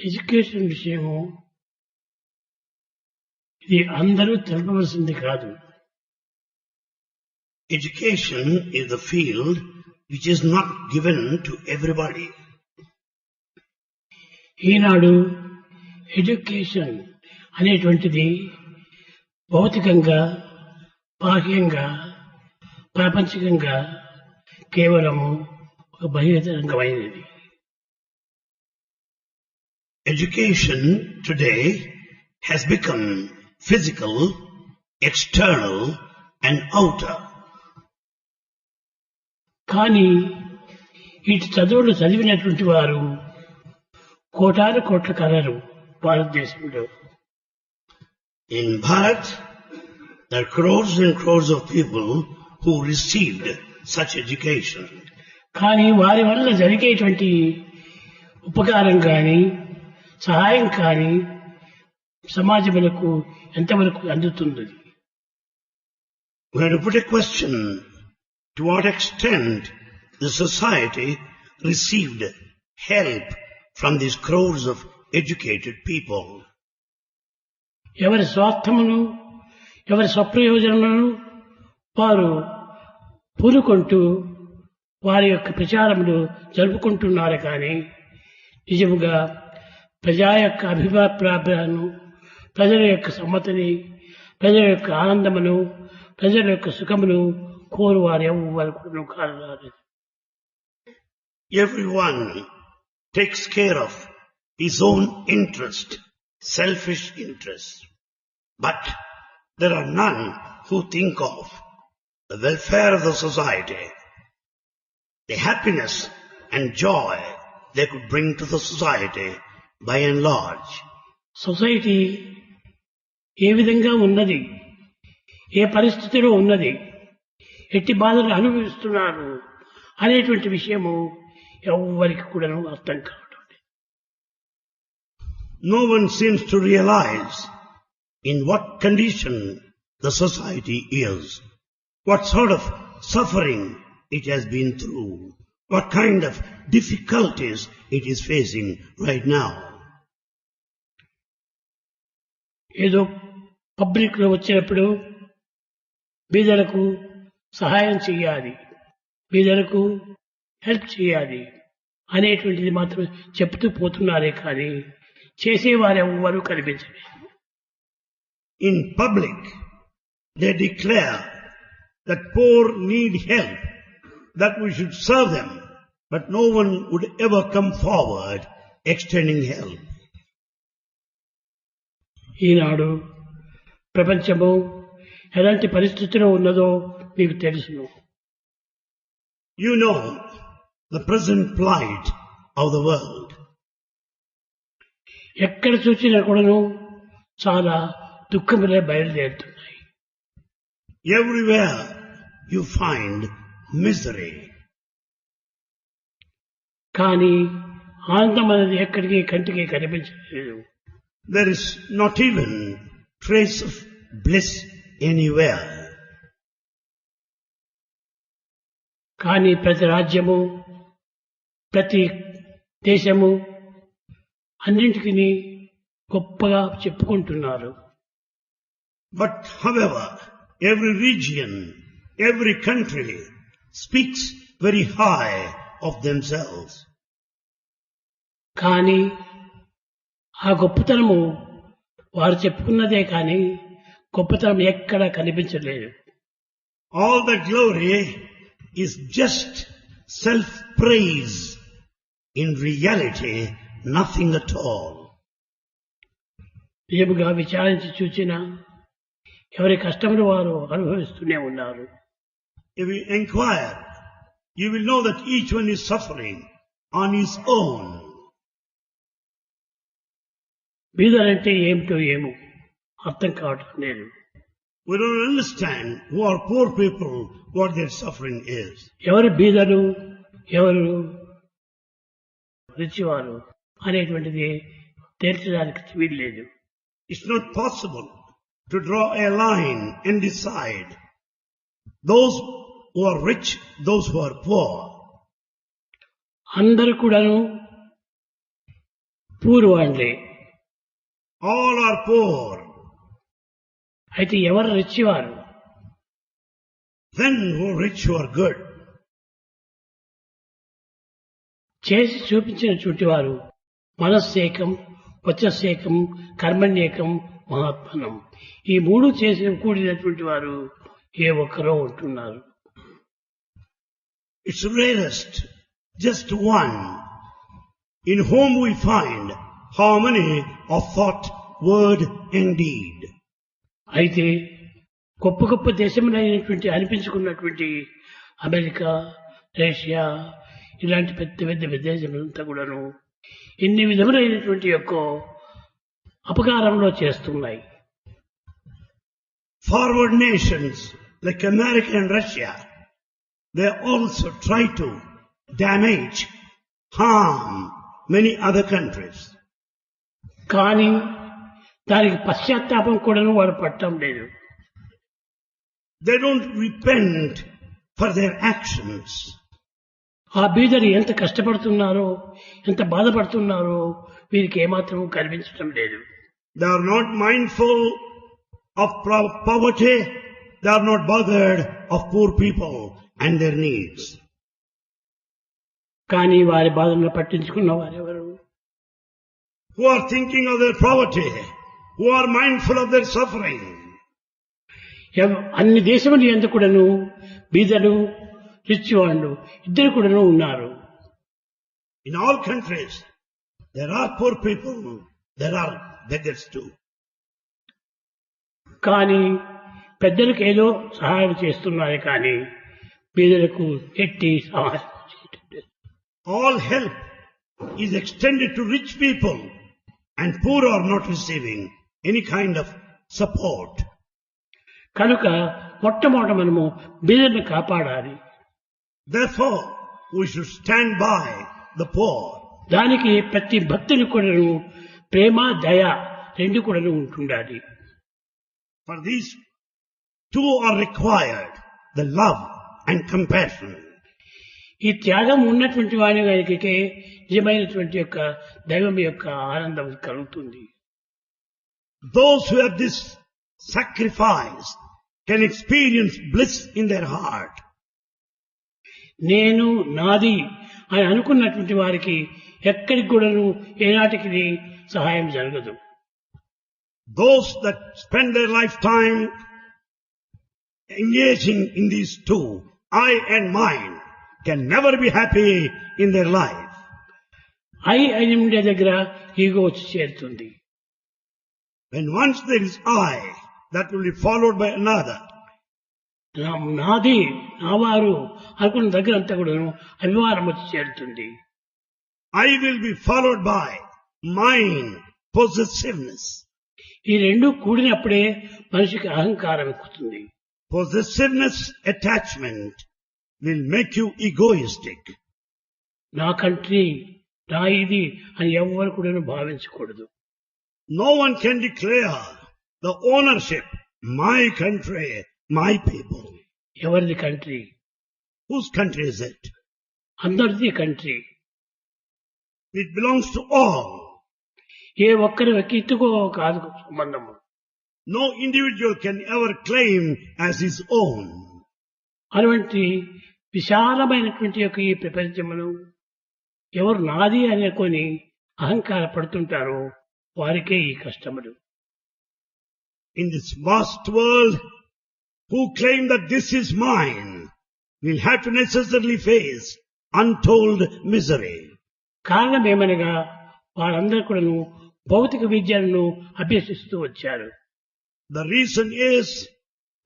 Education విషయము ఇది అందరూ తెలుపవలసింది కాదు. Education is the field which is not given to everybody. Eenadu education అనేటువంటిది భౌతికంగా, బాహ్యంగా, ప్రాపంచికంగా కేవలము ఒక బహిరంగమైనది. Education today has become physical, external and outer. కానీ ఇటు చదువులు చదివినటువంటి వారు కోటాను కోట్ల కలరు భారతదేశంలో. In Bharat, there are crores and crores of people who received such education. కానీ వారి వల్ల జరిగేటువంటి ఉపకారం కానీ, సహాయం కానీ సమాజములకు ఎంతవరకు అందుతుంది? We have to put a question: to what extent the society received help from these crores of educated people? ఎవరి స్వార్థమును, ఎవరి స్వప్రయోజనములను వారు పూనుకుంటూ వారి యొక్క ప్రచారములు జరుపుకుంటున్నారు. కానీ నిజముగా ప్రజా యొక్క అభిప్రాయాలను, ప్రజల యొక్క సమ్మతిని, ప్రజల యొక్క ఆనందమును, ప్రజల యొక్క సుఖమును కోరువారు ఎవరు కాదు. Everyone takes care of his own interest, selfish interest. But there are none who think of the welfare of the society, the happiness and joy they could bring to the society by and large. Society ఏ విధంగా ఉన్నది, ఏ పరిస్థితిలో ఉన్నది, ఎట్టి బాధలు అనుభవిస్తున్నారు అనేటువంటి విషయము ఎవరికి కూడా అర్థం కావడం. No one seems to realize in what condition the society is, what sort of suffering it has been through, what kind of difficulties it is facing right now. ఏదో పబ్లిక్ లో వచ్చినప్పుడు బీదలకు సహాయం చేయాలి, బీదలకు హెల్ప్ చేయాలి అనేటువంటిది మాత్రం చెప్తూ పోతున్నారే కానీ చేసేవారు ఎవరు కనిపించలేదు. In public, they declare that poor need help, that we should serve them, but no one would ever come forward extending help. ఈనాడు ప్రపంచము ఎలాంటి పరిస్థితిలో ఉన్నదో మీకు తెలుసును. You know the present plight of the world. ఎక్కడ చూసినా కూడాను చాలా దుఃఖములే బయలుదేరుతున్నాయి. Everywhere you find misery. కానీ ఆనందం అనేది ఎక్కడికి కంటికి కనిపించలేదు. There is not even trace of bliss anywhere. కానీ ప్రతి రాజ్యము, ప్రతి దేశము అన్నింటికి గొప్పగా చెప్పుకుంటున్నారు. But however, every region, every country speaks very high of themselves. కానీ ఆ గొప్పతనము వారు చెప్పుకున్నదే కానీ గొప్పతనం ఎక్కడా కనిపించలేదు. All the glory is just self-praise. In reality, nothing at all. నిజముగా విచారించి చూచినా ఎవరి కష్టములు వారు అనుభవిస్తూనే ఉన్నారు. If you inquire, you will know that each one is suffering on his own. బీదలంటే ఏమిటో ఏమో అర్థం కావటం లేదు. We don't understand who are poor people, what their suffering is. ఎవరు బీదలు, ఎవరు రిచివారు అనేటువంటిది తేల్చడానికి వీల్లేదు. It's not possible to draw a line and decide those who are rich, those who are poor. అందరూ కూడాను పూర్వాండ్లే. All are poor. అయితే ఎవరు rich వారు? Then who are rich, who are good. చేసి చూపించినటువంటి వారు మనస్సేకం, వచస్సేకం, కర్మణ్యేకం, మహాత్మనం. ఈ మూడు చేసి కూడినటువంటి వారు ఏ ఒక్కరో ఉంటున్నారు. It's rarest, just one, in whom we find harmony of thought, word and deed. అయితే గొప్ప గొప్ప దేశములైనటువంటి అనిపించుకున్నటువంటి అమెరికా, రష్యా ఇలాంటి పెద్ద పెద్ద దేశములంతా కూడాను ఇన్ని విధములైనటువంటి యొక్క అపకారంలో చేస్తున్నాయి. Forward nations like America and Russia, they also try to damage, harm many other countries. కానీ దానికి పశ్చాత్తాపం కూడాను వారు పట్టడం లేదు. They don't repent for their actions. ఆ బీదలు ఎంత కష్టపడుతున్నారో, ఎంత బాధపడుతున్నారో వీరికి ఏమాత్రం కనిపించడం లేదు. They are not mindful of poverty. They are not bothered of poor people and their needs. కానీ వారి బాధలను పట్టించుకున్న వారెవరు? Who are thinking of their poverty, who are mindful of their suffering. అన్ని దేశములు ఎంత కూడాను బీదలు, రిచ్ వాళ్ళు ఇద్దరు కూడాను ఉన్నారు. In all countries, there are poor people, there are beggars too. కానీ పెద్దలకు ఏదో సహాయం చేస్తున్నారు, కానీ బీదలకు ఎట్టి సహాయం చేయటం లేదు. All help is extended to rich people and poor are not receiving any kind of support. కనుక మొట్టమొదట మనము బీదల్ని కాపాడాలి. Therefore, we should stand by the poor. దానికి ప్రతి భక్తుని కూడాను ప్రేమ, దయ రెండు కూడాను ఉంటుండాలి. For these two are required, the love and compassion. ఈ త్యాగం ఉన్నటువంటి వాని వారికి నిజమైనటువంటి యొక్క దైవం యొక్క ఆనందం కలుగుతుంది. Those who have this sacrifice can experience bliss in their heart. నేను, నాది అని అనుకున్నటువంటి వారికి ఎక్కడికి కూడాను ఏనాటికి సహాయం జరగదు. Those that spend their lifetime engaging in these two, I and mine, can never be happy in their life. అని ఉండే దగ్గర ఈగో వచ్చి చేరుతుంది. When once there is I, that will be followed by another. నాది, నావారు అనుకున్న దగ్గర అంతా కూడాను అభిమానం వచ్చి చేరుతుంది. I will be followed by mine, possessiveness. ఈ రెండు కూడినప్పుడే మనిషికి అహంకారం ఎక్కుతుంది. Possessiveness, attachment will make you egoistic. నా కంట్రీ, నా ఇది అని ఎవ్వరు కూడా భావించకూడదు. No one can declare the ownership, my country, my people. ఎవరిది country? Whose country is it? అందరిది country. It belongs to all. ఏ ఒక్కరి వ్యక్తిత్వకో కాదు సంబంధము. No individual can ever claim as his own. అటువంటి విశాలమైనటువంటి యొక్క ఈ ప్రపంచమును ఎవరు నాది అనుకొని అహంకార పడుతుంటారో వారికే ఈ కష్టములు. In this vast world, who claim that this is mine will have to necessarily face untold misery. కారణం ఏమనగా వారందరూ కూడాను భౌతిక విద్యలను అభ్యసిస్తూ వచ్చారు. The reason is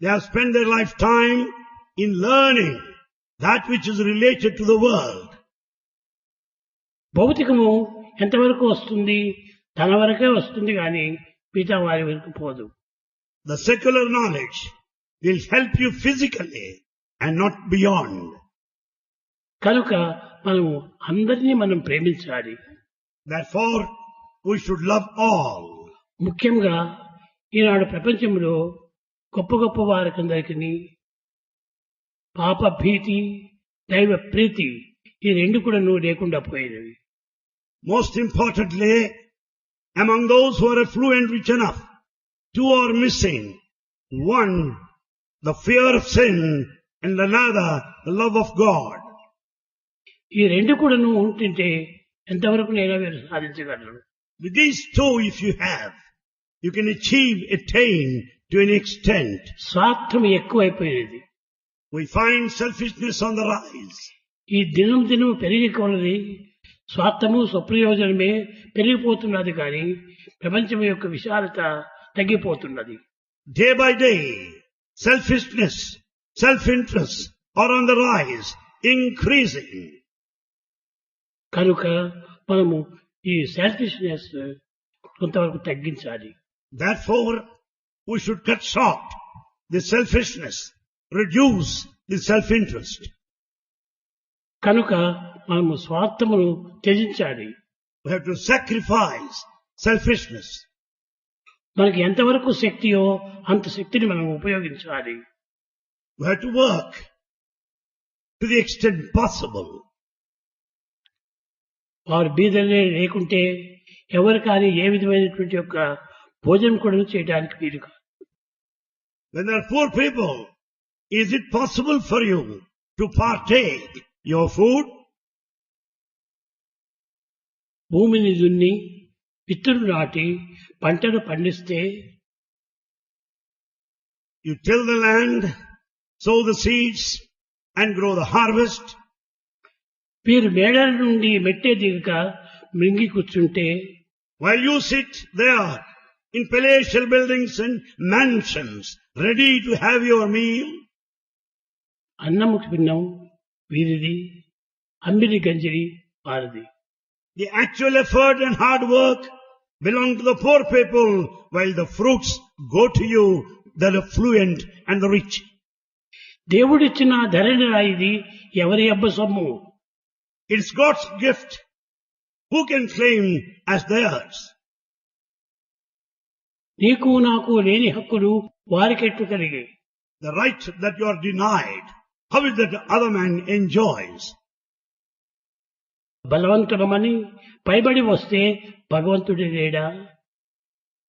they have spent their lifetime in learning that which is related to the world. భౌతికము ఎంతవరకు వస్తుంది? తన వరకే వస్తుంది, కానీ మిగతా వారి వరకు పోదు. The secular knowledge will help you physically and not beyond. కనుక మనము అందరినీ మనం ప్రేమించాలి. Therefore, we should love all. ముఖ్యంగా ఈనాడు ప్రపంచంలో గొప్ప గొప్ప వారికందరికి పాప భీతి దైవ ప్రీతి ఈ రెండు కూడా లేకుండా పోయినవి. Most importantly, among those who are affluent rich enough, two are missing. One, the fear of sin, and another, the love of God. ఈ రెండు కూడా ఉంటుంటే ఎంతవరకు నేను సాధించగలను. With these two, if you have, you can achieve, attain to an extent. స్వార్థం ఎక్కువైపోయినది. We find selfishness on the rise. ఈ దినం దినం పెరిగి కొలది స్వార్థము స్వప్రయోజనమే పెరిగిపోతున్నది కానీ ప్రపంచం యొక్క విశాలత తగ్గిపోతున్నది. Day by day, selfishness, self-interest are on the rise, increasing. కనుక మనము ఈ సెల్ఫిష్నెస్ కొంతవరకు తగ్గించాలి. Therefore, we should cut short the selfishness, reduce the self-interest. కనుక మనము స్వార్థమును త్యజించాలి. We have to sacrifice selfishness. మనకి ఎంతవరకు శక్తియో అంత శక్తిని మనం ఉపయోగించాలి. We have to work to the extent possible. వారు బీదలే లేకుంటే ఎవరు కానీ ఏ విధమైనటువంటి యొక్క భోజనం కూడా చేయడానికి వీలు కాదు. When there are poor people, is it possible for you to partake your food? భూమిని దున్ని విత్తులు నాటి పంటను పండిస్తే You till the land, sow the seeds and grow the harvest. వీరు మేడల నుండి మెట్టే దిగక మింగి కూర్చుంటే While you sit there in palatial buildings and mansions, ready to have your meal, అన్నముకి భిన్నం వీరిది, అమ్మిడి గంజిరి వారిది. the actual effort and hard work belong to the poor people, while the fruits go to you, the affluent and the rich. దేవుడిచ్చిన ధరణి రాయిది ఎవరి అబ్బ సొమ్ము. It's God's gift. Who can claim as theirs? నీకు నాకు లేని హక్కులు వారికెట్టు కలిగి. The right that you are denied, how is that the other man enjoys? బలవంతులమని పైబడి వస్తే భగవంతుడి లేడా?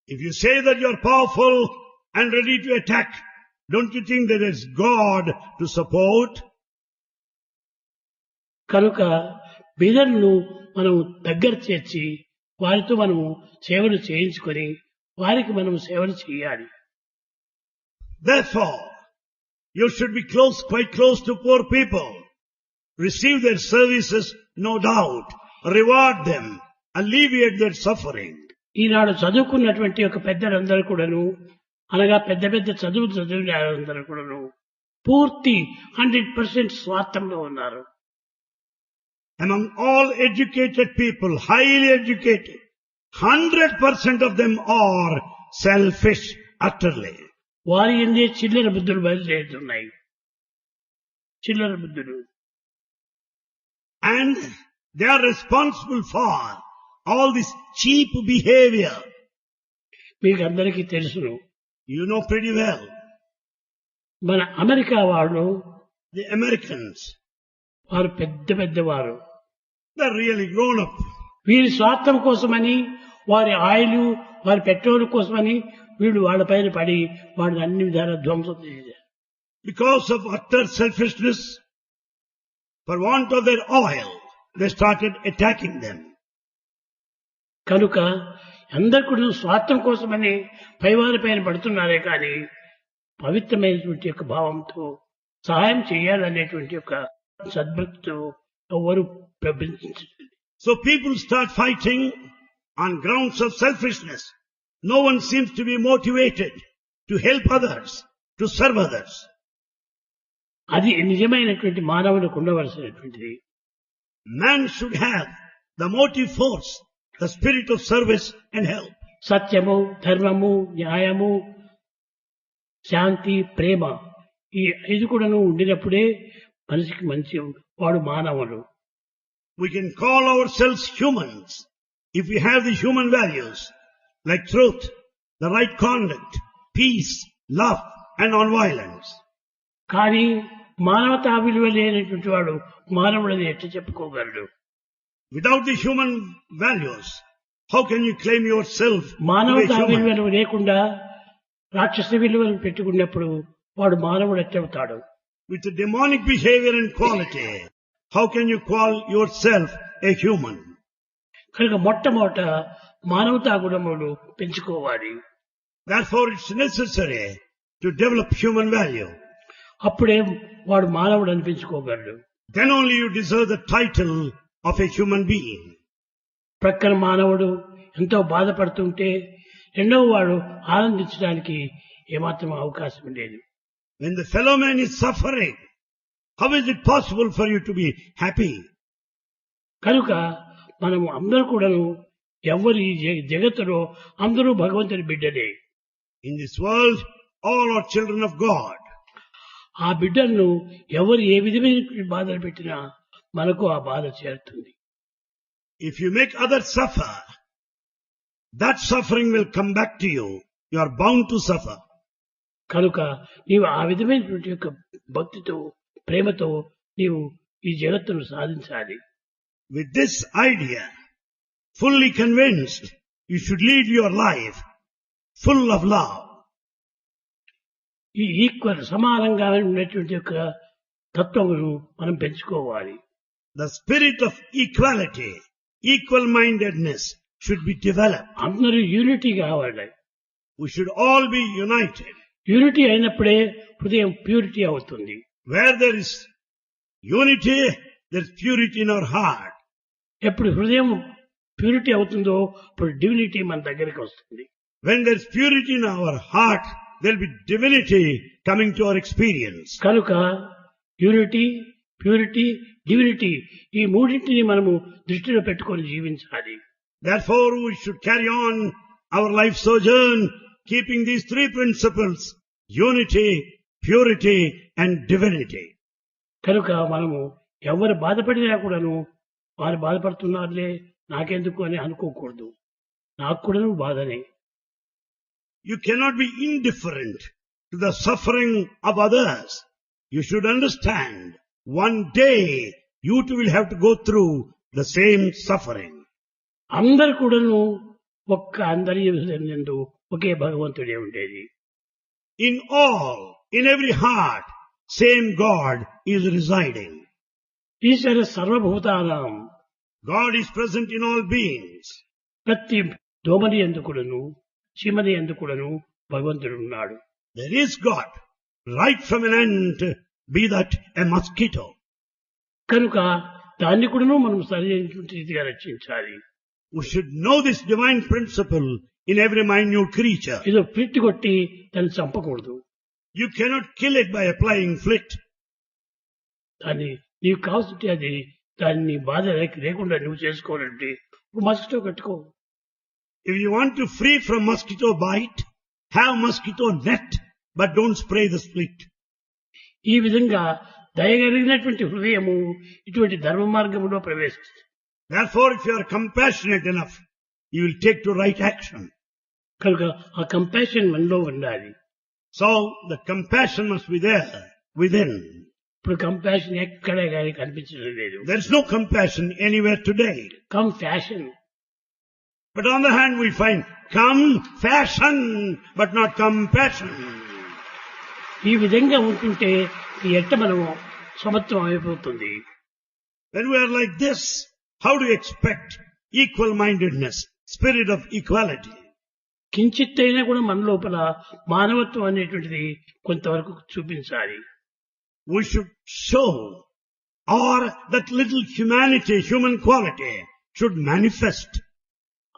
If you say that you are powerful and ready to attack, don't you think there is God to support? కనుక బీదలను మనం దగ్గర చేర్చి వారితో మనము సేవలు చేయించుకొని వారికి మనం సేవలు చేయాలి. Therefore, you should be close, quite close to poor people. Receive their services, no doubt. Reward them. Alleviate their suffering. ఈనాడు చదువుకున్నటువంటి ఒక పెద్దలందరూ కూడాను అనగా పెద్ద పెద్ద చదివిన వాళ్ళందరూ కూడాను పూర్తి 100% స్వార్థంలో ఉన్నారు. Among all educated people, highly educated, 100% of them are selfish utterly. వారి ఎందే చిల్లర బుద్ధులు బయలుదేరుతున్నాయి. చిల్లర బుద్ధులు. And they are responsible for all this cheap behavior. మీకు అందరికీ తెలుసును. You know pretty well. మన అమెరికా వాళ్ళు The Americans, వారు పెద్ద పెద్దవారు. they're really grown up. వీరి స్వార్థం కోసమని వారి ఆయిల్ వారి పెట్రోల్ కోసమని వీళ్ళు వాళ్ళ పైన పడి వాళ్ళని అన్ని విధాలా ధ్వంసం చేశారు. Because of utter selfishness, for want of their oil, they started attacking them. కనుక అందరు కూడా స్వార్థం కోసమని పైవారి పైన పడుతున్నారే కానీ పవిత్రమైనటువంటి యొక్క భావంతో సహాయం చేయాలనేటువంటి యొక్క సద్భక్తితో ఎవరు ప్రబలించలేదు. So people start fighting on grounds of selfishness. No one seems to be motivated to help others, to serve others. అది నిజమైనటువంటి మానవులకు ఉండవలసినటువంటిది. Man should have the motive force, the spirit of service and help. సత్యము, ధర్మము, న్యాయము, శాంతి, ప్రేమ ఈ ఐదు కూడాను ఉండినప్పుడే మనిషికి మంచి వాడు మానవుడు. We can call ourselves humans if we have the human values like truth, the right conduct, peace, love and non-violence. కానీ మానవతా విలువ లేనటువంటి వాడు మానవుడని ఎట్లా చెప్పుకోగలడు? Without the human values, how can you claim yourself to be a మానవతా human? విలువలు లేకుండా రాక్షస విలువలు పెట్టుకున్నప్పుడు వాడు మానవుడు ఎట్లవుతాడు? With the demonic behavior and quality, how can you call yourself a human? కనుక మొట్టమొదట మానవతా గుణములు పెంచుకోవాలి. Therefore, it's necessary to develop human value. అప్పుడే వాడు మానవుడు అనిపించుకోగలడు. Then only you deserve the title of a human being. ప్రక్కన మానవుడు ఎంతో బాధపడుతుంటే రెండవ వాడు ఆనందించడానికి ఏమాత్రం అవకాశం లేదు. When the fellow man is suffering, how is it possible for you to be happy? కనుక మనము అందరూ కూడాను ఎవరి జగత్తులో అందరూ భగవంతుని బిడ్డలే. In this world, all are children of God. ఆ బిడ్డలను ఎవరు ఏ విధమైన బాధలు పెట్టినా మనకు ఆ బాధ చేరుతుంది. If you make others suffer, that suffering will come back to you. You are bound to suffer. కనుక నీవు ఆ విధమైనటువంటి యొక్క భక్తితో ప్రేమతో నీవు ఈ జగత్తును సాధించాలి. With this idea, fully convinced, you should lead your life full of love. ఈ ఈక్వల్ సమానంగా ఉన్నటువంటి యొక్క తత్వమును మనం పెంచుకోవాలి. The spirit of equality, equal-mindedness should be developed. అందరూ యూనిటీ కావాలి. We should all be united. Unity అయినప్పుడే హృదయం ప్యూరిటీ అవుతుంది. Where there is unity, there is purity in our heart. ఎప్పుడు హృదయం ప్యూరిటీ అవుతుందో అప్పుడు డివినిటీ మన దగ్గరికి వస్తుంది. When there is purity in our heart, there will be divinity coming to our experience. కనుక యూనిటీ, ప్యూరిటీ, డివినిటీ ఈ మూడింటిని మనము దృష్టిలో పెట్టుకొని జీవించాలి. Therefore, we should carry on our life sojourn, keeping these three principles, unity, purity and divinity. కనుక మనము ఎవరు బాధపడినా కూడాను వారు బాధపడుతున్నారులే నాకెందుకు అని అనుకోకూడదు. నాకు కూడాను బాధనే. You cannot be indifferent to the suffering of others. You should understand, one day you too will have to go through the same suffering. అందరు కూడాను అందరి యందు ఒకే భగవంతుడే ఉండేది. In all, in every heart, same God is residing. ఈశ్వర సర్వభూతానాం God is present in all beings. ప్రతి దోమని యందు కూడాను చీమని యందు కూడాను భగవంతుడు ఉన్నాడు. There is God, right from an ant, be that a mosquito. కనుక దాన్ని కూడాను మనం సరైనటువంటి రీతిగా రక్షించాలి. We should know this divine principle in every minute creature. ఏదో ప్రిట్టి కొట్టి దాన్ని చంపకూడదు. You cannot kill it by applying flit. దాన్ని నీకు కావాల్సింటే అది దాన్ని బాధ లేకుండా నువ్వు చేసుకోవాలంటే మస్కిటో కట్టుకో. If you want to free from mosquito bite, have mosquito net, but don't spray the split. ఈ విధంగా దయగలిగినటువంటి హృదయము ఇటువంటి ధర్మ మార్గంలో ప్రవేశిస్తుంది. Therefore, if you are compassionate enough, you will take to right action. కనుక ఆ కంపాషన్ మనలో ఉండాలి. So, the compassion must be there within. ఇప్పుడు కంపాషన్ ఎక్కడే కానీ కనిపించడం లేదు. There is no compassion anywhere today. Compassion. But on the other hand, we find fashion, but not compassion. ఈ విధంగా ఉంటుంటే ఈ ఎట్ట మనము సమత్వం అయిపోతుంది. When we are like this, how do you expect equal-mindedness, spirit of equality? కించిత్తైనా కూడా మన లోపల మానవత్వం అనేటువంటిది కొంతవరకు చూపించాలి. We should show, or that little humanity, human quality should manifest.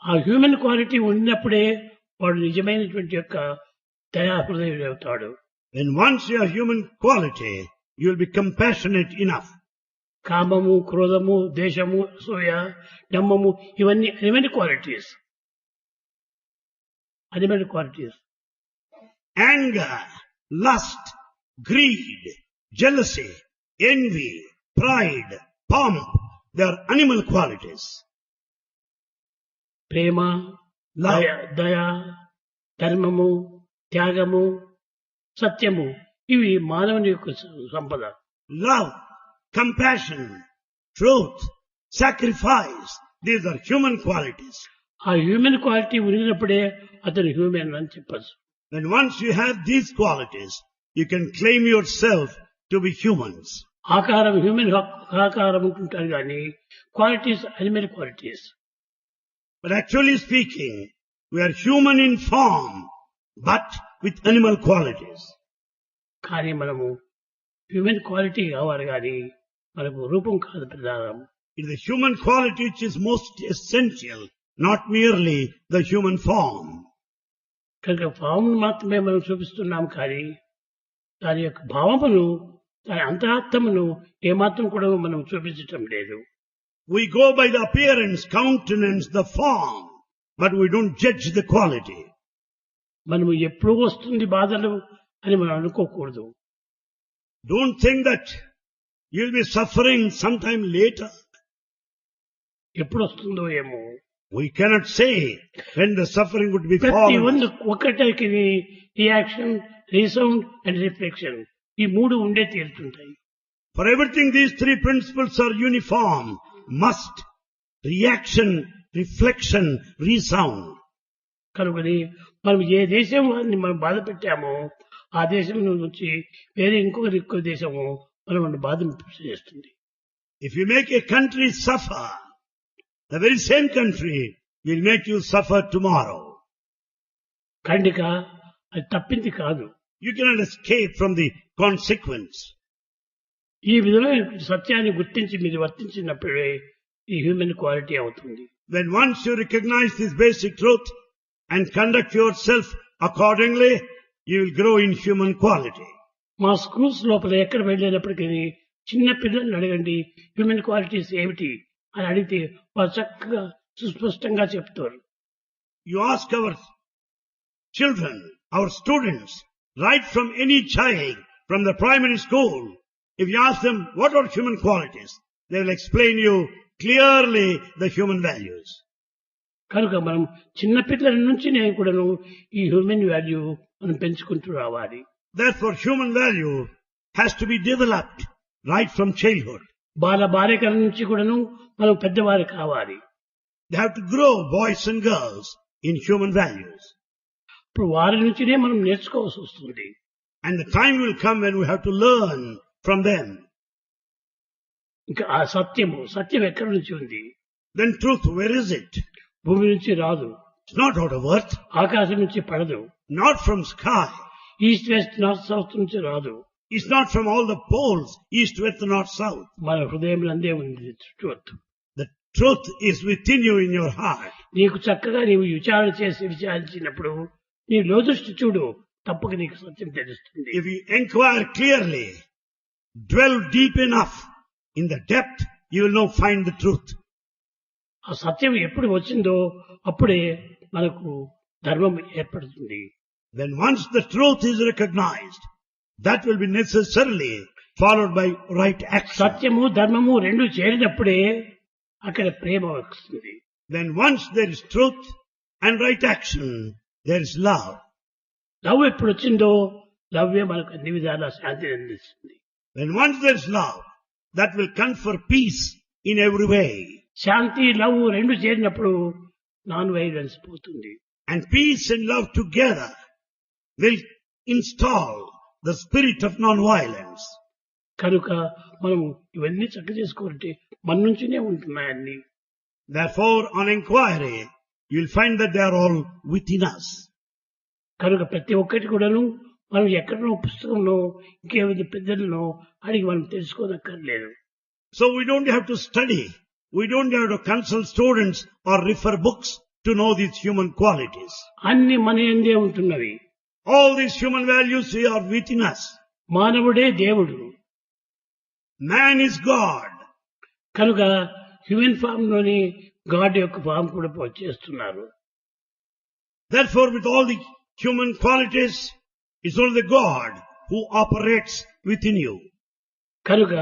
ఆ హ్యూమన్ క్వాలిటీ ఉన్నప్పుడే వాడు నిజమైనటువంటి యొక్క దయా హృదయుడు అవుతాడు. When once you have human quality, you will be compassionate enough. కామము, క్రోధము, దేశము, అసూయ, డమ్మము ఇవన్నీ animal qualities. Animal qualities. Anger, lust, greed, jealousy, envy, pride, pomp, they are animal qualities. Prema, Love, దయ, ధర్మము, త్యాగము, సత్యము ఇవి మానవుని యొక్క సంపద. Love, compassion, truth, sacrifice, these are human qualities. ఆ హ్యూమన్ క్వాలిటీ ఉన్నప్పుడే అతను హ్యూమన్ అని చెప్పచ్చు. When once you have these qualities, you can claim yourself to be humans. ఆకారం హ్యూమన్ ఆకారం ఉంటుంటారు కానీ qualities animal qualities. But actually speaking, we are human in form, but with animal qualities. కానీ మనము హ్యూమన్ క్వాలిటీ కావాలి కానీ మనకు రూపం కాదు ప్రధానం. It is the human quality which is most essential, not merely the human form. కనుక form మాత్రమే మనం చూపిస్తున్నాం కానీ దాని యొక్క భావమును, దాని అంతరాత్మను ఏమాత్రం కూడా మనం చూపించటం లేదు. We go by the appearance, countenance, the form, but we don't judge the quality. మనము ఎప్పుడు వస్తుంది బాధలు అని మనం అనుకోకూడదు. Don't think that you'll be suffering sometime later. ఎప్పుడు వస్తుందో ఏమో. We cannot say when the suffering would be ప్రతి fallen. ఒక్కటికి రియాక్షన్, రీసౌండ్ అండ్ రిఫ్లెక్షన్ ఈ మూడు ఉండే తీరుతుంటాయి. For everything, these three principles are uniform. Must, reaction, reflection, resound. కనుకని మనం ఏ దేశం వారిని మనం బాధ పెట్టామో ఆ దేశం నుంచి వేరే ఇంకొక దేశము మనం బాధ చేస్తుంది. If you make a country suffer, the very same country will make you suffer tomorrow. ఖండిక అది తప్పింది కాదు. You cannot escape from the consequence. ఈ విధమైన సత్యాన్ని గుర్తించి మీరు వర్తించినప్పుడే ఈ హ్యూమన్ క్వాలిటీ అవుతుంది. When once you recognize this basic truth and conduct yourself accordingly, you will grow in human quality. మా స్కూల్స్ లోపల ఎక్కడ వెళ్ళినప్పటికీ చిన్న పిల్లల్ని అడగండి హ్యూమన్ క్వాలిటీస్ ఏమిటి అని అడిగితే వారు చక్కగా సుస్పష్టంగా చెప్తారు. You ask our children, our students, right from any child, from the primary school, if you ask them what are human qualities, they will explain you clearly the human values. కనుక మనం చిన్న పిల్లల నుంచి నేను కూడాను ఈ హ్యూమన్ వాల్యూ మనం పెంచుకుంటూ రావాలి. Therefore, human value has to be developed right from childhood. బాలికల నుంచి కూడాను మనం పెద్దవారు కావాలి. They have to grow, boys and girls, in human values. ఇప్పుడు వారి నుంచినే మనం నేర్చుకోవాల్సి వస్తుంది. And the time will come when we have to learn from them. ఇంకా ఆ సత్యం ఎక్కడి నుంచి ఉంది? Then truth, where is it? భూమి నుంచి రాదు, It's not out of earth, ఆకాశం నుంచి పడదు, not from sky. East west north south నుంచి రాదు. It's not from all the poles, east, west, north, south. మన హృదయంలో అందే ఉంది truth. The truth is within you in your heart. నీకు చక్కగా నీవు విచారించినప్పుడు నీ లోదృష్టి చూడు, తప్పక నీకు సత్యం తెలుస్తుంది. If you inquire clearly, dwell deep enough in the depth, you will now find the truth. ఆ సత్యం ఎప్పుడు వచ్చిందో అప్పుడే మనకు ధర్మం ఏర్పడుతుంది. Then once the truth is recognized, that will be necessarily followed by right action. సత్యము ధర్మము రెండు చేరినప్పుడే అక్కడ ప్రేమ వస్తుంది. Then once there is truth and right action, there is love. Love ఎప్పుడు వచ్చిందో లవ్వే మనకు అన్ని విధాలా శాంతిని అందిస్తుంది. When once there is love, that will confer peace in every way. Shanti love రెండు చేరినప్పుడు నాన్ వైలెన్స్ పోతుంది. And peace and love together will install the spirit of non-violence. కనుక మనం ఇవన్నీ చక్క చేసుకోవాలంటే మన నుంచినే ఉంటున్నాయన్నీ. Therefore, on inquiry, you will find that they are all within us. కనుక ప్రతి ఒక్కటి కూడాను మనం ఎక్కడనో పుస్తకంలో ఇంకేమైనా పెద్దలను అడిగి మనం తెలుసుకోనక్కర్లేదు. So we don't have to study. We don't have to consult students or refer books to know these human qualities. అన్ని మన యందే ఉంటున్నవి. All these human values are within us. మానవుడే దేవుడు. Man is God. కనుక హ్యూమన్ ఫామ్ లోని God యొక్క form కూడా వచ్చేస్తున్నారు. Therefore, with all the human qualities, it's only the God who operates within you. కనుక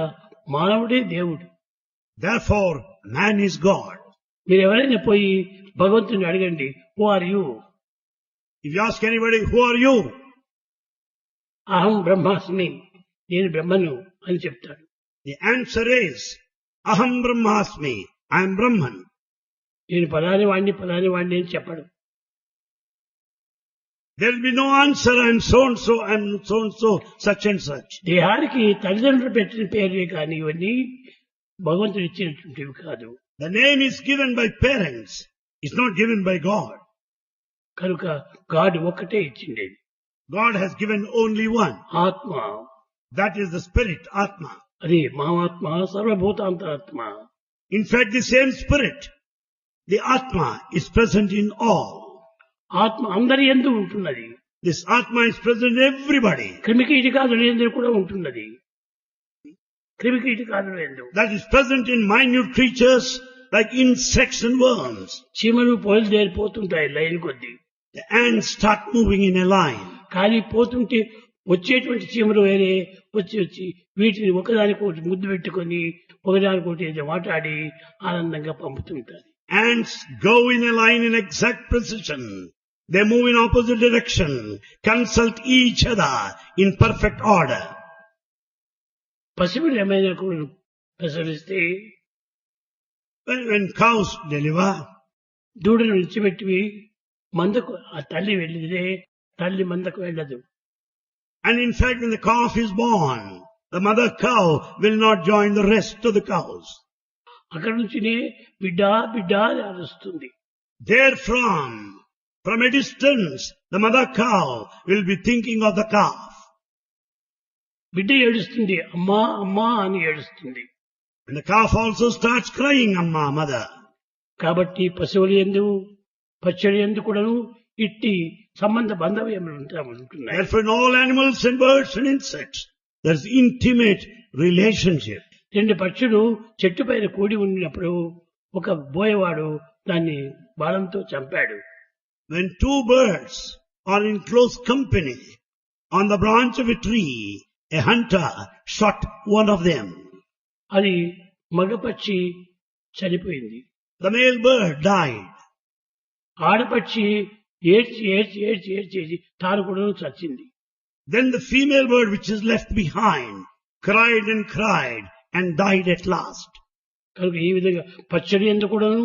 మానవుడే దేవుడు. Therefore, man is God. మీరు ఎవరైనా పోయి భగవంతుని అడగండి, who are you? If you ask anybody, who are you? అహం బ్రహ్మాస్మి, నేను బ్రహ్మను అని చెప్తాడు. The answer is, Aham Brahmasmi, I am Brahman. నేను ఫలాని వాడిని అని చెప్పడు. There will be no answer, I am so and so, such and such. దేహానికి తల్లిదండ్రులు పెట్టిన పేరే కానీ ఇవన్నీ భగవంతుడు ఇచ్చినటువంటివి కాదు. The name is given by parents, it's not given by God. కనుక గాడ్ ఒక్కటే ఇచ్చిండేది. God has given only one. ఆత్మ, That is the spirit, Atma. అది మహాత్మ సర్వభూతాంతరాత్మ. In fact, the same spirit, the Atma, is present in all. ఆత్మ అందరి యందు ఉంటున్నది. This Atma is present in everybody. క్రిమికీటకాదుల యందు కూడా ఉంటున్నది. క్రిమికీటకాదుల యందు That is present in minute creatures like insects and worms. చీమలు బయలుదేరిపోతుంటాయి లైన్ కొద్దీ. The ants start moving in a line. కానీ పోతుంటే వచ్చేటువంటి చీమలు వేరే వచ్చి వీటిని ఒకదానికొకటి ముద్దు పెట్టుకొని ఒకదానికొకటి ఏదో మాట్లాడి ఆనందంగా పంపుతుంటారు. Ants go in a line in exact precision. They move in opposite direction, consult each other in perfect order. పశువులు ఏమైనా కూడా ప్రసవిస్తే When cows deliver, దూడను విడిచిపెట్టి మందకు ఆ తల్లి వెళ్ళితే తల్లి మందకు వెళ్ళదు. and in fact when the calf is born, the mother cow will not join the rest of the cows. అక్కడి నుంచినే బిడ్డా బిడ్డా అని అరుస్తుంది. Therefrom, from a distance, the mother cow will be thinking of the calf. బిడ్డ ఏడుస్తుంది, అమ్మా అమ్మా అని ఏడుస్తుంది. And the calf also starts crying, Amma, mother. కాబట్టి పశువులు యందు పక్షుల యందు కూడాను ఇట్టి సంబంధ బాంధవ్యములు ఉంటున్నాయి. Therefore in all animals and birds and insects, there is intimate relationship. రెండు పక్షులు చెట్టు పైన కూడి ఉన్నప్పుడు ఒక బోయవాడు దాన్ని బాణంతో చంపాడు. When two birds are in close company on the branch of a tree, a hunter shot one of them. అది మగపక్షి చనిపోయింది. The male bird died. ఆడపక్షి ఏడ్చి తాను కూడా చచ్చింది. Then the female bird which is left behind cried and died at last. కనుక ఈ విధంగా పక్షుల యందు కూడాను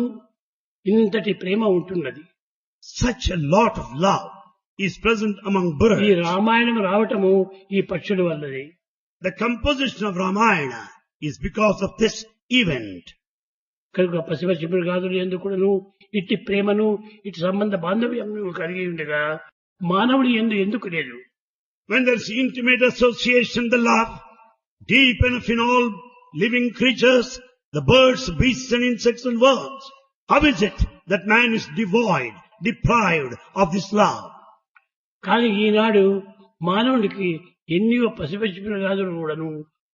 ఇంతటి ప్రేమ ఉంటున్నది. Such a lot of love is present among ఈ birds. రామాయణం రావటము ఈ పక్షుల వల్లనే. The composition of Ramayana is because of this event. కనుక పశుపక్షి మృగాదులు యందు కూడాను ఇట్టి ప్రేమను ఇటు సంబంధ బాంధవ్యం కలిగి ఉండగా మానవుడి యందు ఎందుకు లేదు? When there is intimate association, the love, deep enough in all living creatures, the birds, beasts and insects and worms, how is it that man is deprived of this love? కానీ ఈనాడు మానవుడికి ఎన్నో పశుపక్షి మృగాదులు కూడాను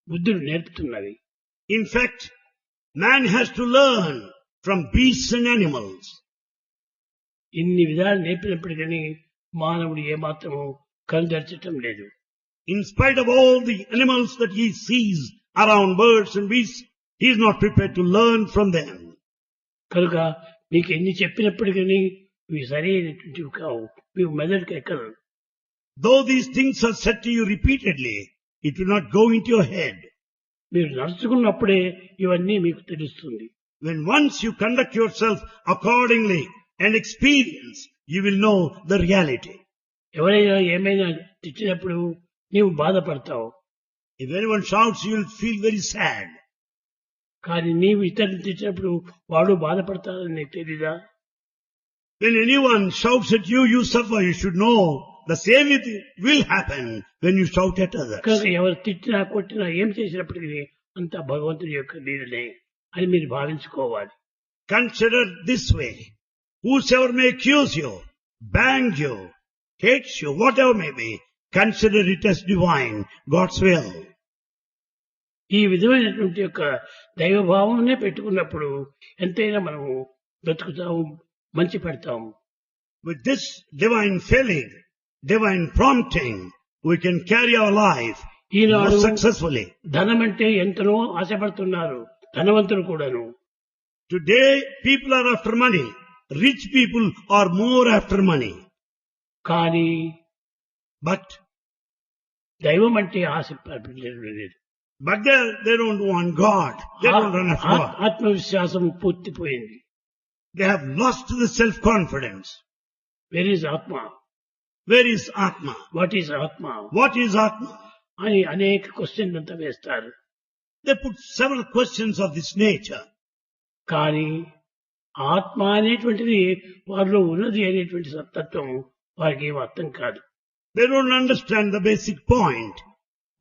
బుద్ధులు నేర్పుతున్నవి. In fact, man has to learn from beasts and animals. ఇన్ని విధాలు నేర్పినప్పటికీ మానవుడు ఏమాత్రము కనుదర్చటం లేదు. In spite of all the animals that he sees around, birds and beasts, he is not prepared to learn from them. కనుక మీకు ఎన్ని చెప్పినప్పటికీ ఇవి సరైనటువంటివి కావు, మీకు మెదడుకు ఎక్కదు. Though these things are said to you repeatedly, it will not go into your head. మీరు నడుచుకున్నప్పుడే ఇవన్నీ మీకు తెలుస్తుంది. When once you conduct yourself accordingly and experience, you will know the reality. ఎవరైనా ఏమైనా తెచ్చినప్పుడు నీవు బాధపడతావు. If anyone shouts, you will feel very sad. కానీ నీవు ఇతరులు తెచ్చినప్పుడు వాడు బాధపడతాడని నీకు తెలీదా? When anyone shouts at you, you suffer. You should know the same will happen when you shout at others. కనుక ఎవరు తిట్టినా కొట్టినా ఏం చేసినప్పటికీ అంతా భగవంతుని యొక్క లీలనే అని మీరు భావించుకోవాలి. Consider this way. Whosoever may accuse you, bang you, hates you, whatever may be, consider it as divine, God's will. ఈ విధమైనటువంటి యొక్క దైవభావంనే పెట్టుకున్నప్పుడు ఎంతైనా మనము బ్రతుకుతాము, మంచి పెడతాము. With this divine feeling, divine prompting, we can carry our life Eenadu more successfully. ధనం అంటే ఎంతనో ఆశపడుతున్నారు ధనవంతులు కూడాను. Today, people are after money. Rich people are more after money. కానీ But దైవం అంటే ఆశ లేదు. they don't want God. They don't run after God. ఆత్మవిశ్వాసం పూర్తిపోయింది. They have lost the self-confidence. Where is ఆత్మ, Where is Atma? What is ఆత్మ What is Atma? అని అనేక క్వశ్చన్లు అంతా వేస్తారు. They put several questions of this nature. కానీ ఆత్మ అనేటువంటిది వారిలో ఉన్నది అనేటువంటి తత్వం వారికి ఏం అర్థం కాదు. They don't understand the basic point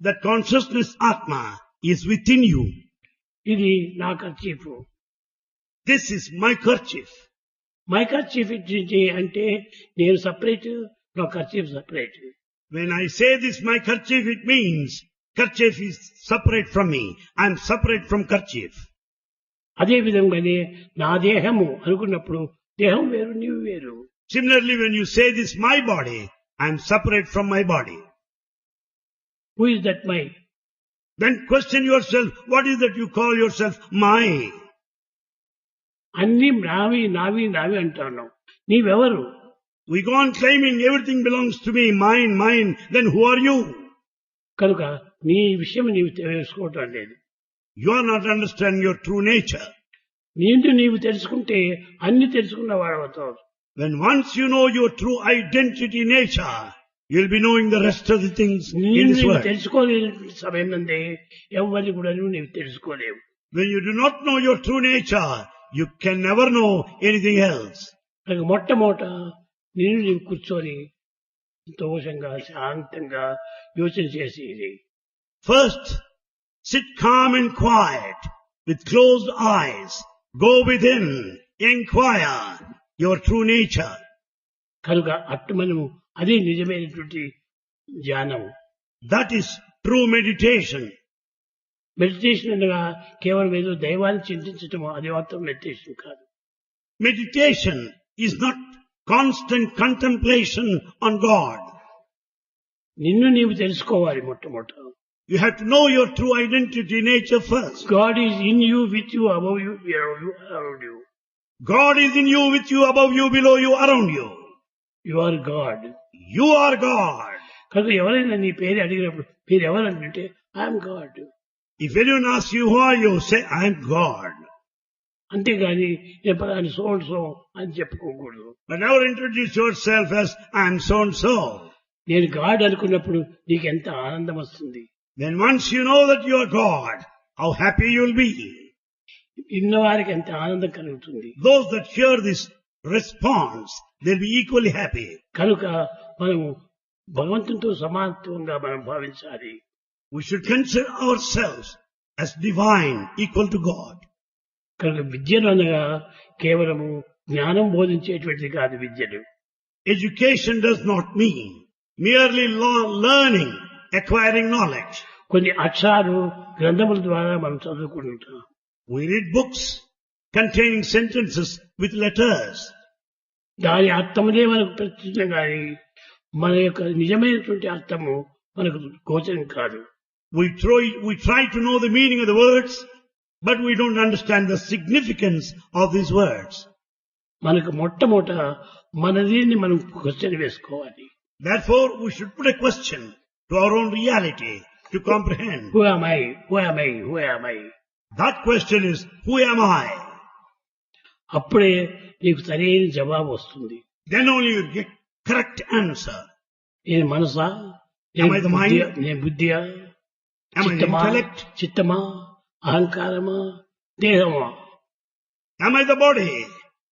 that consciousness Atma is within you. ఇది నా kerchief, This is my kerchief. My kerchief అంటే నేను సపరేట్, నా kerchief separate. When I say this my kerchief, it means kerchief is separate from me. I am separate from kerchief. అదే విధంగానే నా దేహము అనుకున్నప్పుడు దేహం వేరు, నీవు వేరు. Similarly, when you say this my body, I am separate from my body. Who is that my? Then question yourself, what is that you call yourself my? అన్ని నావి నావి నావి అంటున్నావు, నీవెవరు? We go on claiming everything belongs to me, mine, mine. Then who are you? కనుక నీ విషయం నీవు తెలుసుకోవటం లేదు. You are not understanding your true nature. నీవు తెలుసుకుంటే అన్ని తెలుసుకున్న వాడవుతావు. When once you know your true identity nature, you will be knowing the rest of the things in this నీవు world. తెలుసుకోలేని సమయం నుండి ఎవరిని కూడా నీవు తెలుసుకోలేవు. When you do not know your true nature, you can never know anything else. కనుక మొట్టమొదట నీవు కూర్చొని సంతోషంగా శాంతంగా యోచన చేసి First, sit calm and quiet with closed eyes. Go within, inquire your true nature. కనుక అట్టు మనము అదే నిజమైనటువంటి ధ్యానం. That is true meditation. Meditation అనగా కేవలం ఏదో దైవాన్ని చింతించటం, అది మాత్రం మెడిటేషన్ కాదు. Meditation is not constant contemplation on God. నిన్ను నీవు తెలుసుకోవాలి మొట్టమొదట. You have to know your true identity nature first. God is in you, with you, above you, around you. God is in you, with you, above you, below you, around you. You are God. You are God. కనుక ఎవరైనా నీ పేరు అడిగినప్పుడు మీరు ఎవరు అంటే I'm God. If anyone asks you who are you, say I am God. అంతేగాని నేను పలాని సో అండ్ సో అని చెప్పుకోకూడదు. But never introduce yourself as I am so and so. నేను గాడ్ అనుకున్నప్పుడు నీకు ఎంత ఆనందం వస్తుంది. Then once you know that you are God, how happy you will be. ఇన్నవారికి ఎంత ఆనందం కలుగుతుంది. Those that hear this response, they'll be equally happy. కనుక మనము భగవంతునితో సమానత్వంగా మనం భావించాలి. We should consider ourselves as divine, equal to God. కనుక విద్యను అనగా కేవలము జ్ఞానం బోధించేటువంటిది కాదు. విద్యలు Education does not mean merely learning, acquiring knowledge. కొన్ని అక్షరాలు గ్రంథముల ద్వారా మనం చదువుకుంటాం. We read books containing sentences with letters. దాని అర్థములే మనకు ప్రత్యేకం కానీ మన యొక్క నిజమైనటువంటి అర్థము మనకు గోచరం కాదు. We try to know the meaning of the words, but we don't understand the significance of these words. మనకు మొట్టమొదట మనదిని మనం క్వశ్చన్ వేసుకోవాలి. Therefore, we should put a question to our own reality to comprehend. Who am I? Who am I? Who am I? That question is, who am I? అప్పుడే నీకు సరైన జవాబు వస్తుంది. Then only you get correct answer. నేను మనసా? Am I the mind? నేను బుద్ధియా? Am I the intellect? చిత్తమా? అహంకారమా? దేహమా? Am I the body?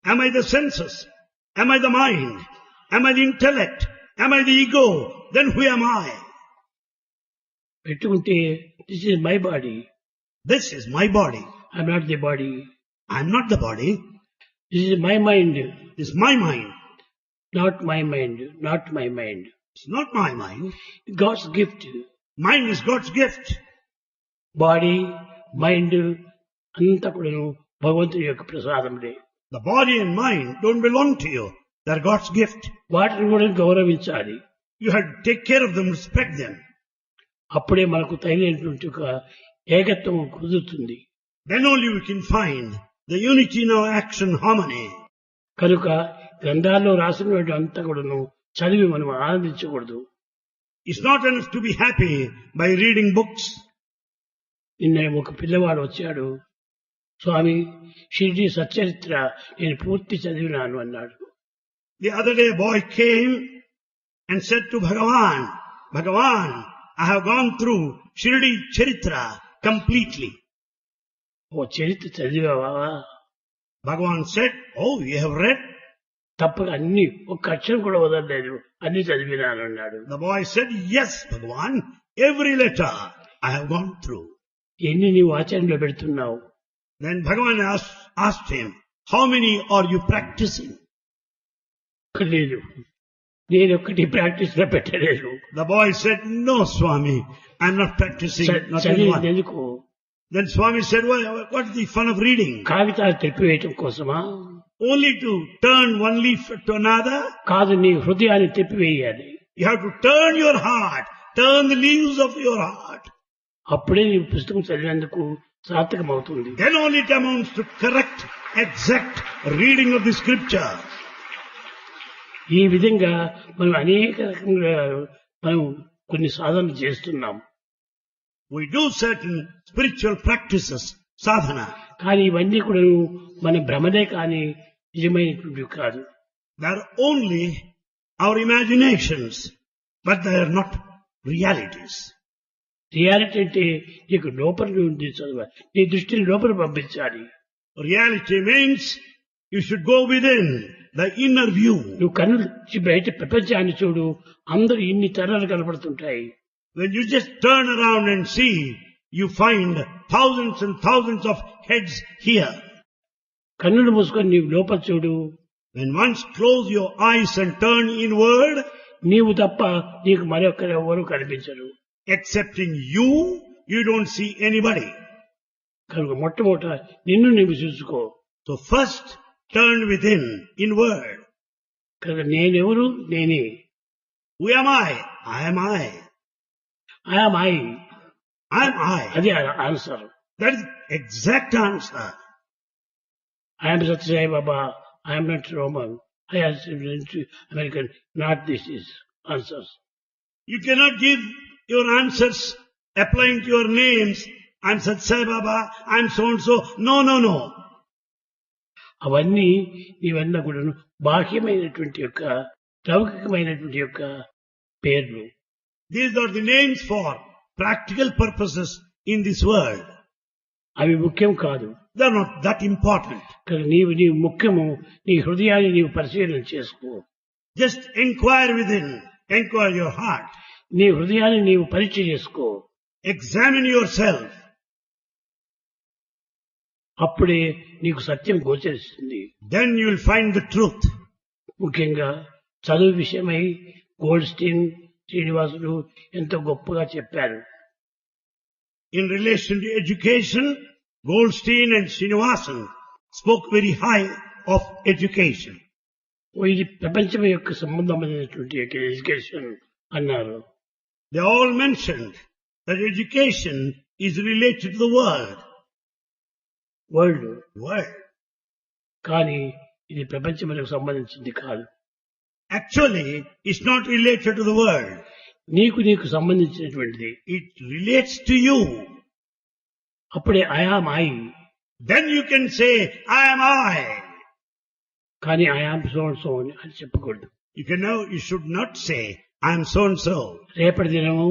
Am I the senses? Am I the mind? Am I the intellect? Am I the ego? Then who am I? పెట్టుకుంటే this is my body. This is my body. I'm not the body. I am not the body. This is my mind. This is my mind. Not my mind. Not my mind. It's not my mind. God's gift. Mind is God's gift. Body mind అంతా కూడా భగవంతుని యొక్క ప్రసాదములే. The body and mind don't belong to you. They're God's gift. వాటిని కూడా గౌరవించాలి. You have to take care of them, respect them. అప్పుడే మనకు తగినటువంటి ఒక ఏకత్వం కుదురుతుంది. Then only we can find the unity in our action, harmony. కనుక గ్రంథాల్లో రాసినటువంటి అంతా కూడాను చదివి మనం ఆనందించకూడదు. It's not enough to be happy by reading books. నిన్న ఒక పిల్లవాడు వచ్చాడు, స్వామి షిరిడి సచ్చరిత్ర నేను పూర్తి చదివినాను అన్నాడు. The other day a boy came and said to Bhagavan, Bhagavan, I have gone through Shirdi Charitra completely. ఓ చరిత్ర చదివావా? Bhagavan said, oh, you have read? తప్పగా అన్ని ఒక్క అక్షరం కూడా వదలలేదు, అన్ని చదివినాను అన్నాడు. The boy said, yes, Bhagavan, every letter I have gone through. ఎన్ని నీవు ఆచరణలో పెడుతున్నావు? Then Bhagavan asked him, how many are you practicing? లేదు, నేను ఒక్కటి ప్రాక్టీస్ లో పెట్టలేదు. The boy said, no, Swami, I am not practicing, not even చదివింది one. ఎందుకు? Then Swami said, well, what's the fun of reading? కాగితాలు తిప్పివేయటం కోసమా? Only to turn one leaf to another? కాదు, నీ హృదయాన్ని తిప్పివేయాలి. You have to turn your heart, turn the leaves of your heart. అప్పుడే నీ పుస్తకం చదివేందుకు సార్థకం అవుతుంది. Then only it amounts to correct, exact reading of the scripture. ఈ విధంగా మనం అనేక రకంగా మనం కొన్ని సాధనలు చేస్తున్నాం. We do certain spiritual practices, sadhana. కానీ ఇవన్నీ కూడా మన భ్రమలే కానీ నిజమైనటువంటి కాదు. They are only our imaginations, but they are not realities. Reality అంటే నీకు లోపల నుండి చదవాలి, నీ దృష్టిని లోపల పంపించాలి. Reality means you should go within the inner view. నువ్వు కన్నులు బయట ప్రపంచాన్ని చూడు, అందరూ ఇన్ని తరాలు కనపడుతుంటాయి. When you just turn around and see, you find thousands and thousands of heads here. కన్నులు మూసుకొని నీవు లోపల చూడు. When once close your eyes and turn inward, నీవు తప్ప నీకు మరొకరు ఎవరు కనిపించరు. excepting you, you don't see anybody. కనుక మొట్టమొదట నిన్ను నీవు చూసుకో. So first turn within, inward. కనుక నేనెవరు? నేనే. Who am I? I am I. I'm I. I am I. అది answer. That is exact answer. I'm Sathya Sai Baba, I'm not Roman, I'm American, not this is answers. You cannot give your answers applying to your names. I'm Sat Sai Baba, I'm so and so. No, no, no. అవన్నీ ఇవన్నీ కూడా బాహ్యమైనటువంటి యొక్క లౌకికమైనటువంటి యొక్క పేర్లు. These are the names for practical purposes in this world. అవి ముఖ్యం కాదు. They are not that important. కానీ నీవు ముఖ్యము నీ హృదయాన్ని నీవు పరిశీలన చేసుకో. Just inquire within, inquire your heart. నీ హృదయాన్ని నీవు పరీక్ష చేసుకో. Examine yourself. అప్పుడే నీకు సత్యం గోచరిస్తుంది. Then you will find the truth. ముఖ్యంగా చదువు విషయమై గోల్డ్ స్టీన్, శ్రీనివాసులు ఎంతో గొప్పగా చెప్పారు. In relation to education, Goldstein and Srinivasan spoke very high of education. ఇది ప్రపంచం యొక్క సంబంధమైనటువంటి ఎడ్యుకేషన్ అన్నారు. They all mentioned that education is related to the world. World. కానీ ఇది ప్రపంచములకు సంబంధించింది కాదు. Actually, it's not related to the world. నీకు సంబంధించినటువంటిది. It relates to you. అప్పుడే I am I. Then you can say, I am I. కానీ I am so and so అని చెప్పకూడదు. You should not say, I am so and so. రేపటి దినము,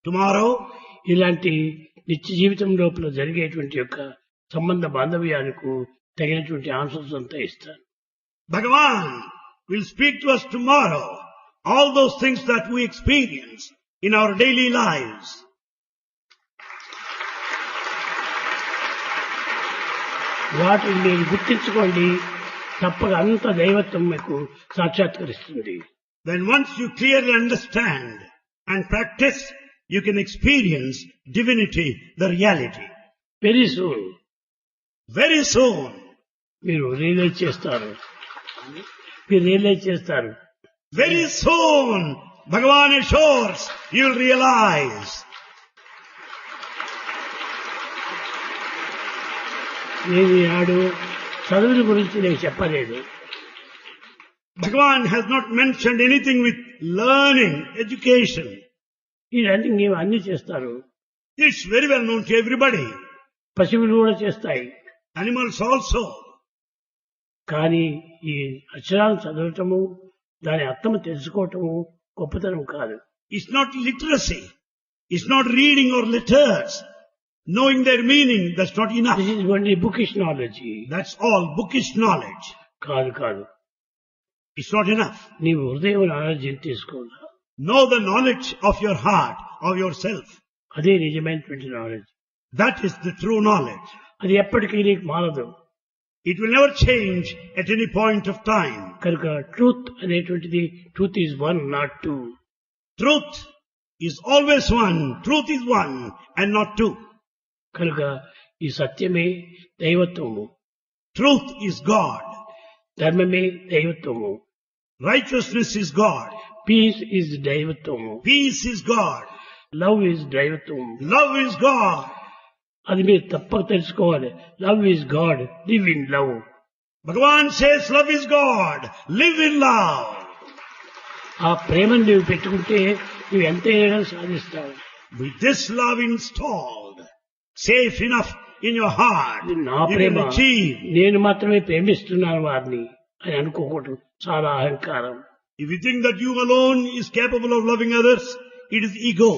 tomorrow, ఇలాంటి నిత్య జీవితం లోపల జరిగేటువంటి యొక్క సంబంధ బాంధవ్యాలకు తగినటువంటి ఆన్సర్స్ అంతా ఇస్తాను. Bhagavan will speak to us tomorrow. All those things that we experience in our daily lives. వాటిని మీరు గుర్తించుకోండి, తప్పక అంత దైవత్వం మీకు సాక్షాత్కరిస్తుంది. Then once you clearly understand and practice, you can experience divinity, the reality. Very soon. Very soon. మీరు realise చేస్తారు. Very soon, Bhagavan assures you will realize. నేను నాడు చదువుల గురించి నేను చెప్పలేదు. Bhagavan has not mentioned anything with learning, education. ఇవన్నీ అన్ని చేస్తారు. It's very well known to everybody. పశువులు కూడా చేస్తాయి. Animals also. కానీ ఈ అక్షరాలు చదవటము దాని అర్థము తెలుసుకోవటము గొప్పతనం కాదు. It's not literacy. It's not reading or letters. Knowing their meaning, that's not enough. This is only bookish knowledge. That's all bookish knowledge. కాదు. It's not enough. నీవు హృదయం నాలెడ్జ్ తీసుకోవాలా. Know the knowledge of your heart, of yourself. అదే నిజమైనటువంటి knowledge. That is the true knowledge. అది ఎప్పటికీ నీకు మారదు. It will never change at any point of time. కనుక ట్రూత్ అనేటువంటిది truth is one not two. Truth is always one. Truth is one and not two. కనుక ఈ సత్యమే దైవత్వము. Truth is God. ధర్మమే దైవత్వము. Righteousness is God. Peace is దైవత్వము. Peace is God. Love is దైవత్వము. Love is God. అది మీరు తప్పక తెలుసుకోవాలి. Love is God, live in love. Bhagavan says love is God. Live in love. ఆ ప్రేమను నీవు పెట్టుకుంటే నువ్వు ఎంతైనా సాధిస్తావు. With this love installed, safe enough in your heart, ఇది నా you ప్రేమ, can achieve. నేను మాత్రమే ప్రేమిస్తున్నాను వారిని అని అనుకోకూడదు. చాలా అహంకారం. If you think that you alone is capable of loving others, it is ego.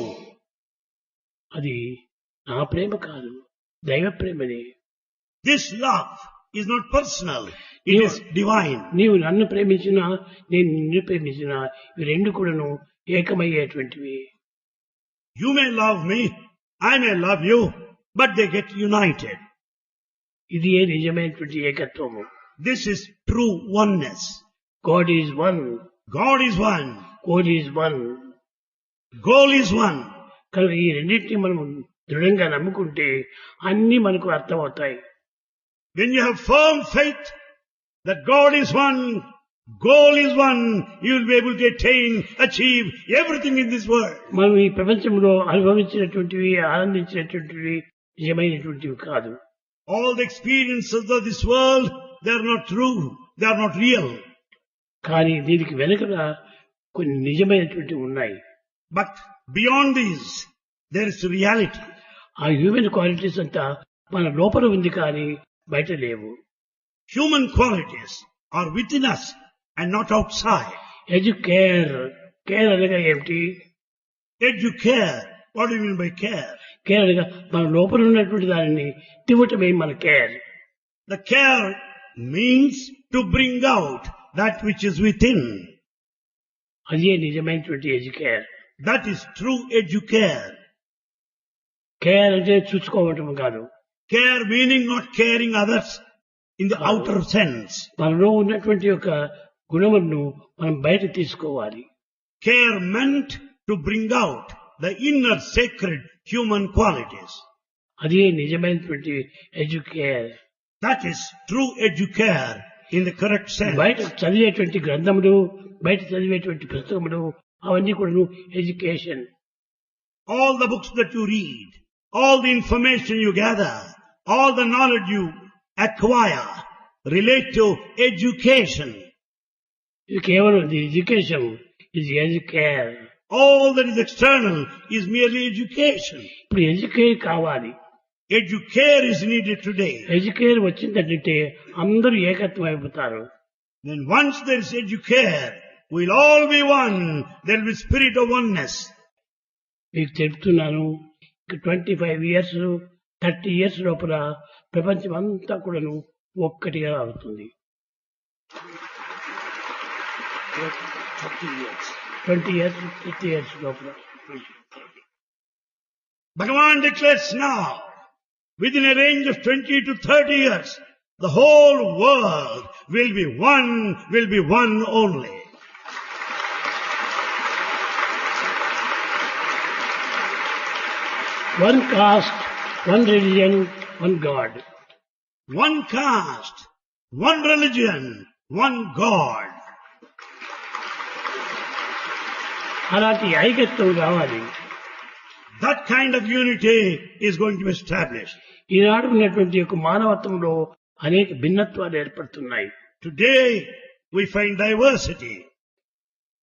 అది నా ప్రేమ కాదు, దైవ ప్రేమనే. This love is not personal, it is divine. నీవు నన్ను ప్రేమించినా నేను నిన్ను ప్రేమించినా ఇవి రెండు కూడాను ఏకమయ్యేటువంటివి. You may love me, I may love you, but they get united. ఇది ఏ నిజమైనటువంటి ఏకత్వము. This is true oneness. God is one, God is one, goal is one. goal is one. కనుక ఈ రెండింటిని మనం దృఢంగా నమ్ముకుంటే అన్ని మనకు అర్థమవుతాయి. When you have firm faith that God is one, goal is one, you will be able to attain, achieve everything in this world. మనం ఈ ప్రపంచంలో అనుభవించినటువంటివి ఆనందించినటువంటివి నిజమైనటువంటివి కాదు. All the experiences of this world, they are not true, they are not real. కానీ దీనికి వెనుకల కొన్ని నిజమైనటువంటివి ఉన్నాయి. But beyond these, there is reality. ఆ హ్యూమన్ క్వాలిటీస్ అంతా మన లోపల ఉంది కానీ బయట లేవు. Human qualities are within us and not outside. Educare, care అనగా ఏమిటి? Educare. What do you mean by care? Care అనగా మన లోపల ఉన్నటువంటి దానిని తివ్వటమే మన care. The care means to bring out that which is within. అదే నిజమైనటువంటి educare. That is true educare. Care అంటే చూసుకోవటం కాదు. Care meaning not caring others in the outer sense. మనలో ఉన్నటువంటి యొక్క గుణములను మనం బయట తీసుకోవాలి. Care meant to bring out the inner sacred human qualities. అదే నిజమైనటువంటి educare. That is true educare in the correct sense. బయట చదివేటువంటి గ్రంథములు, బయట చదివేటువంటి పుస్తకములు అవన్నీ కూడా education. All the books that you read, all the information you gather, all the knowledge you acquire relate to education. ఇది కేవలం ఎడ్యుకేషన్, ఇది educare. All that is external is merely education. ఇప్పుడు ఎడ్యుకేర్ కావాలి. Educare is needed today. Educare వచ్చిందంటే అందరూ ఏకత్వం అయిపోతారు. Then once there is educare, we'll all be one. There will be spirit of oneness. మీకు చెప్తున్నాను, 25 years 30 years లోపల ప్రపంచం అంతా కూడాను ఒక్కటిగా అవుతుంది. 20 years 30 years లోపల. Bhagavan declares now, within a range of 20 to 30 years, the whole world will be one only. One caste, one religion, one God. One caste, one religion, one God. అలాంటి ఐక్యత్వం కావాలి. That kind of unity is going to be established. ఈనాడు ఉన్నటువంటి యొక్క మానవత్వంలో అనేక భిన్నత్వాలు ఏర్పడుతున్నాయి. Today, we find diversity.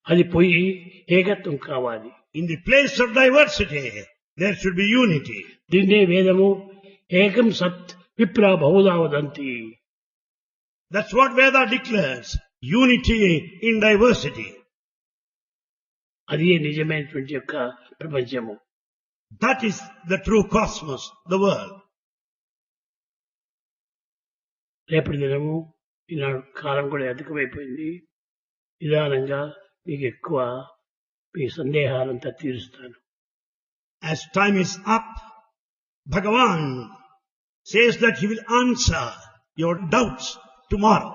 అది పోయి ఏకత్వం కావాలి. In the place of diversity, there should be unity. దీన్నే వేదము ఏకం సత్ విప్రా Bahuda వదంతి. That's what Veda declares. Unity in diversity. అది నిజమైనటువంటి యొక్క ప్రపంచము. That is the true cosmos, the world. రేపటి దినము ఈనాడు కాలం కూడా అధికమైపోయింది. నిదానంగా మీకు ఎక్కువ మీ సందేహాలంతా తీరుస్తాను. As time is up, Bhagavan says that he will answer your doubts tomorrow.